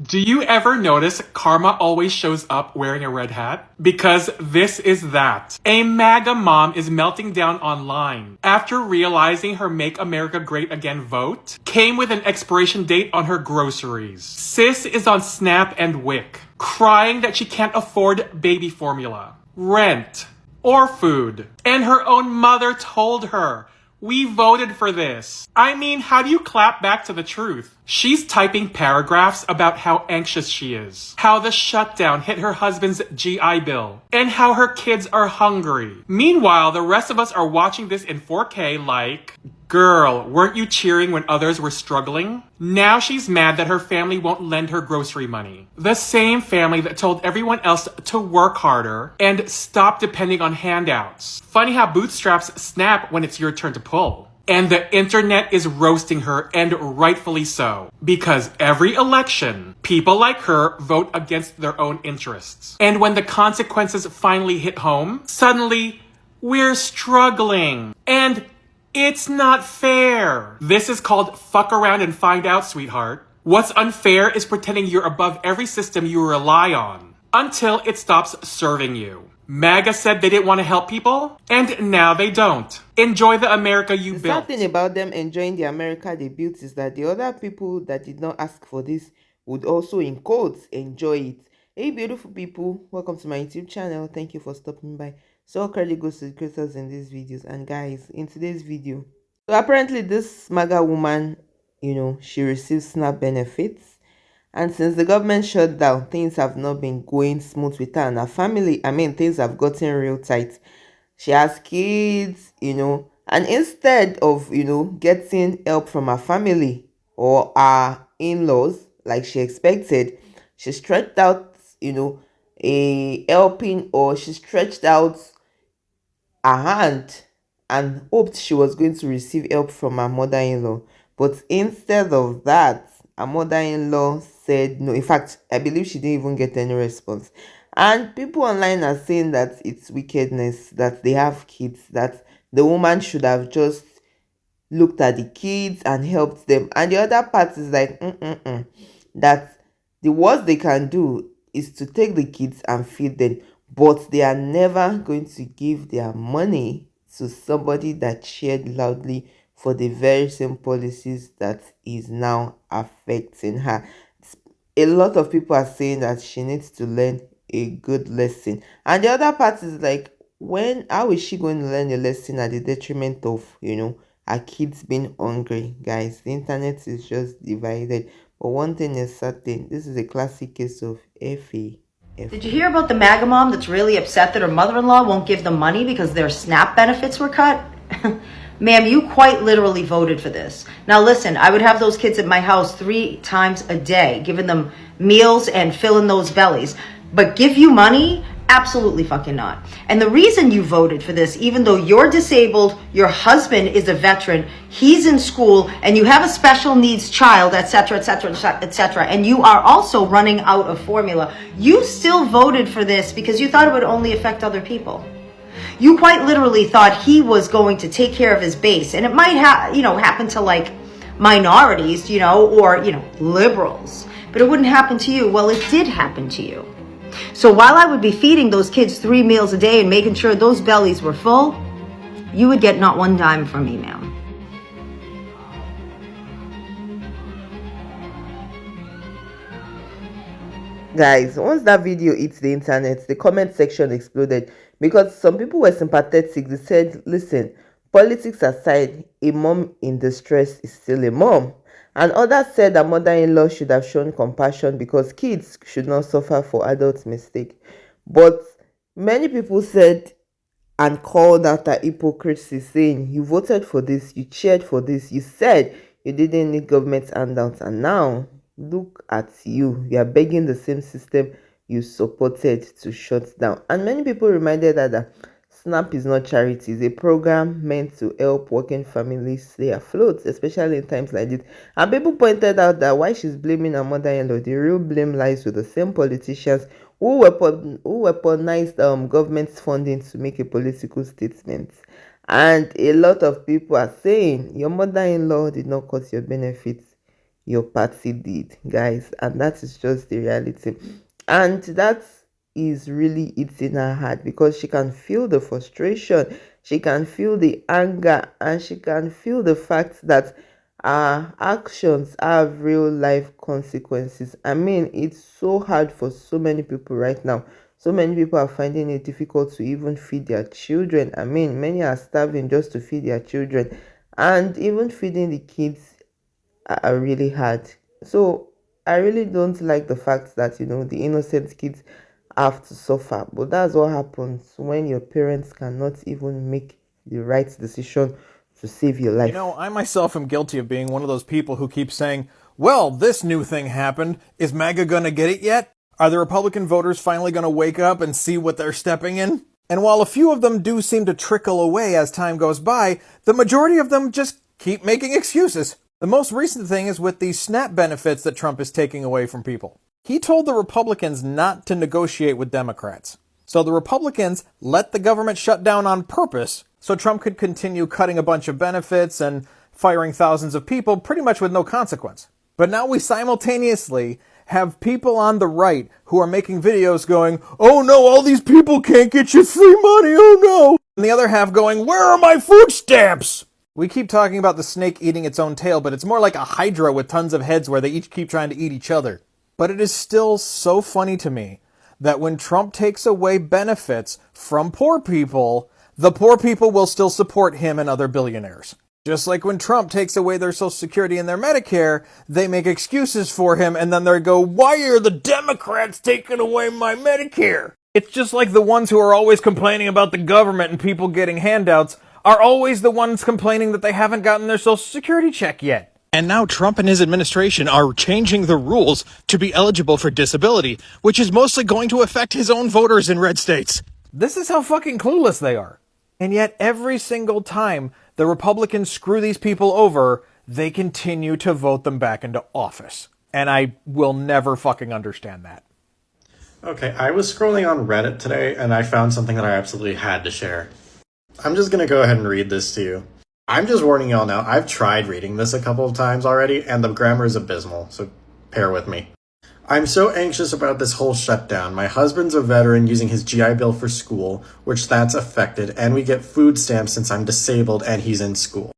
Do you ever notice karma always shows up wearing a red hat? Because this is that. A MAGA mom is melting down online after realizing her Make America Great Again vote came with an expiration date on her groceries. Sis is on Snap and Wick, crying that she can't afford baby formula, rent, or food. And her own mother told her, "We voted for this." I mean, how do you clap back to the truth? She's typing paragraphs about how anxious she is, how the shutdown hit her husband's GI Bill, and how her kids are hungry. Meanwhile, the rest of us are watching this in 4K like, girl, weren't you cheering when others were struggling? Now she's mad that her family won't lend her grocery money. The same family that told everyone else to work harder and stop depending on handouts. Funny how bootstraps snap when it's your turn to pull. And the internet is roasting her, and rightfully so. Because every election, people like her vote against their own interests. And when the consequences finally hit home, suddenly, we're struggling. And it's not fair. This is called fuck around and find out, sweetheart. What's unfair is pretending you're above every system you rely on until it stops serving you. MAGA said they didn't want to help people, and now they don't. Enjoy the America you built. The sad thing about them enjoying the America they built is that the other people that did not ask for this would also, in quotes, enjoy it. Hey beautiful people, welcome to my YouTube channel. Thank you for stopping by. So all credit goes to the creators in these videos. And guys, in today's video, so apparently this MAGA woman, she receives SNAP benefits. And since the government shut down, things have not been going smooth with her and her family. I mean, things have gotten real tight. She has kids, and instead of, getting help from her family or her in-laws like she expected, she stretched out, a helping, or she stretched out her hand and hoped she was going to receive help from her mother-in-law. But instead of that, her mother-in-law said no. In fact, I believe she didn't even get any response. And people online are saying that it's wickedness, that they have kids, that the woman should have just looked at the kids and helped them. And the other part is like, that the worst they can do is to take the kids and feed them. But they are never going to give their money to somebody that cheered loudly for the very same policies that is now affecting her. A lot of people are saying that she needs to learn a good lesson. And the other part is like, how is she going to learn a lesson at the detriment of, her kids being hungry? Guys, the internet is just divided. But one thing is certain, this is a classic case of FA. Did you hear about the MAGA mom that's really upset that her mother-in-law won't give them money because their SNAP benefits were cut? Ma'am, you quite literally voted for this. Now listen, I would have those kids at my house 3 times a day, giving them meals and filling those bellies. But give you money? Absolutely fucking not. And the reason you voted for this, even though you're disabled, your husband is a veteran, he's in school, and you have a special needs child, etc., etc., etc., and you are also running out of formula, you still voted for this because you thought it would only affect other people. You quite literally thought he was going to take care of his base, and it might happen to like minorities, or liberals, but it wouldn't happen to you. Well, it did happen to you. So while I would be feeding those kids 3 meals a day and making sure those bellies were full, you would get not one dime from me, ma'am. Guys, once that video hits the internet, the comment section exploded because some people were sympathetic. They said, listen, politics aside, a mom in distress is still a mom. And others said that mother-in-law should have shown compassion because kids should not suffer for adults' mistake. But many people said and called out her hypocrisy, saying, you voted for this, you cheered for this, you said you didn't need government handouts, and now look at you. You are begging the same system you supported to shut down. And many people reminded her that SNAP is not charity. It's a program meant to help working families stay afloat, especially in times like this. And people pointed out that why she's blaming her mother-in-law, the real blame lies with the same politicians who weaponized government funding to make a political statement. And a lot of people are saying your mother-in-law did not cut your benefits. your party did, guys. And that is just the reality. And that is really eating her heart, because she can feel the frustration, she can feel the anger, and she can feel the fact that our actions have real life consequences. I mean, it's so hard for so many people right now. So many people are finding it difficult to even feed their children. I mean, many are starving just to feed their children, and even feeding the kids are really hard. So I really don't like the fact that, the innocent kids have to suffer. But that's what happens when your parents cannot even make the right decision to save your You know, life. I myself am guilty of being one of those people who keeps saying, well, this new thing happened. Is MAGA gonna get it yet? Are the Republican voters finally gonna wake up and see what they're stepping in? And while a few of them do seem to trickle away as time goes by, the majority of them just keep making excuses. The most recent thing is with these SNAP benefits that Trump is taking away from people. He told the Republicans not to negotiate with Democrats. So the Republicans let the government shut down on purpose so Trump could continue cutting a bunch of benefits and firing thousands of people pretty much with no consequence. But now we simultaneously have people on the right who are making videos going, oh no, all these people can't get you free money, oh no. And the other half going, where are my food stamps? We keep talking about the snake eating its own tail, but it's more like a hydra with tons of heads where they each keep trying to eat each other. But it is still so funny to me that when Trump takes away benefits from poor people, the poor people will still support him and other billionaires. Just like when Trump takes away their Social Security and their Medicare, they make excuses for him and then they go, why are the Democrats taking away my Medicare? It's just like the ones who are always complaining about the government and people getting handouts are always the ones complaining that they haven't gotten their Social Security check yet. And now Trump and his administration are changing the rules to be eligible for disability, which is mostly going to affect his own voters in red states. This is how fucking clueless they are. And yet every single time the Republicans screw these people over, they continue to vote them back into office. And I will never fucking understand that. Okay, I was scrolling on Reddit today and I found something that I absolutely had to share. I'm just gonna go ahead and read this to you. I'm just warning y'all now, I've tried reading this a couple of times already and the grammar is abysmal, so bear with me. I'm so anxious about this whole shutdown. My husband's a veteran using his GI Bill for school, which that's affected, and we get food stamps since I'm disabled and he's in school.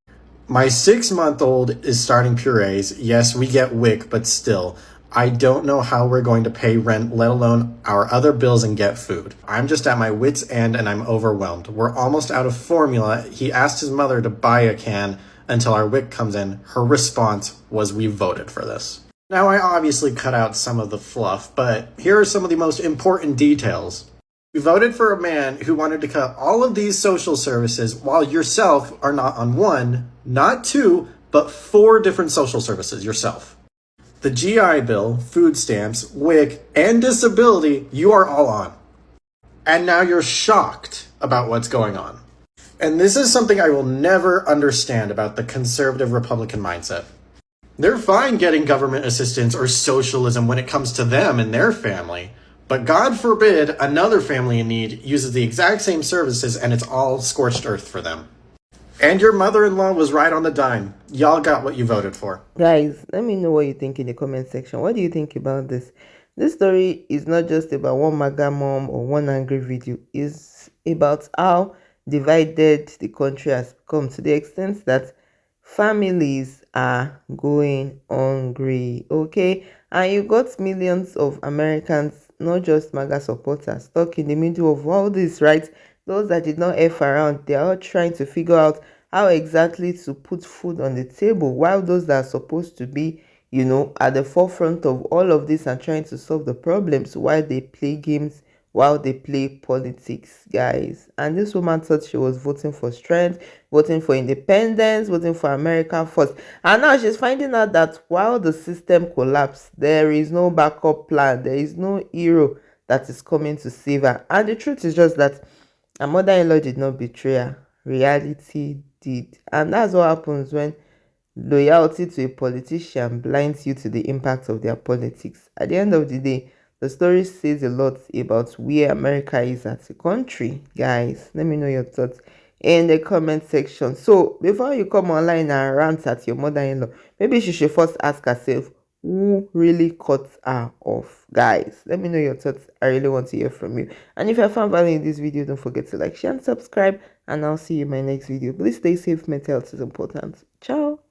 My 6-month-old is starting purees. Yes, we get WIC, but still, I don't know how we're going to pay rent, let alone our other bills and get food. I'm just at my wit's end and I'm overwhelmed. We're almost out of formula. He asked his mother to buy a can until our WIC comes in. Her response was, we voted for this. Now, I obviously cut out some of the fluff, but here are some of the most important details. You voted for a man who wanted to cut all of these social services while yourself are not on one, not two, but 4 different social services yourself. The GI Bill, food stamps, WIC, and disability, you are all on. And now you're shocked about what's going on. And this is something I will never understand about the conservative Republican mindset. They're fine getting government assistance or socialism when it comes to them and their family. But God forbid another family in need uses the exact same services and it's all scorched earth for them. And your mother-in-law was right on the dime. Y'all got what you voted for. Guys, let me know what you think in the comment section. What do you think about this? This story is not just about one MAGA mom or one angry video. It's about how divided the country has become, to the extent that families are going hungry, okay? And you got millions of Americans, not just MAGA supporters, stuck in the middle of all this, right? Those that did not F around, they are all trying to figure out how exactly to put food on the table, while those that are supposed to be, at the forefront of all of this and trying to solve the problems, while they play games, while they play politics, guys. And this woman thought she was voting for strength, voting for independence, voting for America first. And now she's finding out that while the system collapsed, there is no backup plan. There is no hero that is coming to save her. And the truth is just that her mother-in-law did not betray her. Reality did. And that's what happens when loyalty to a politician blinds you to the impact of their politics. At the end of the day, the story says a lot about where America is as a country. Guys, let me know your thoughts in the comment section. So before you come online and rant at your mother-in-law, maybe she should first ask herself who really cut her off. Guys, let me know your thoughts. I really want to hear from you. And if you found value in this video, don't forget to like, share, and subscribe. And I'll see you in my next video. Please stay safe. Mental health is important. Ciao.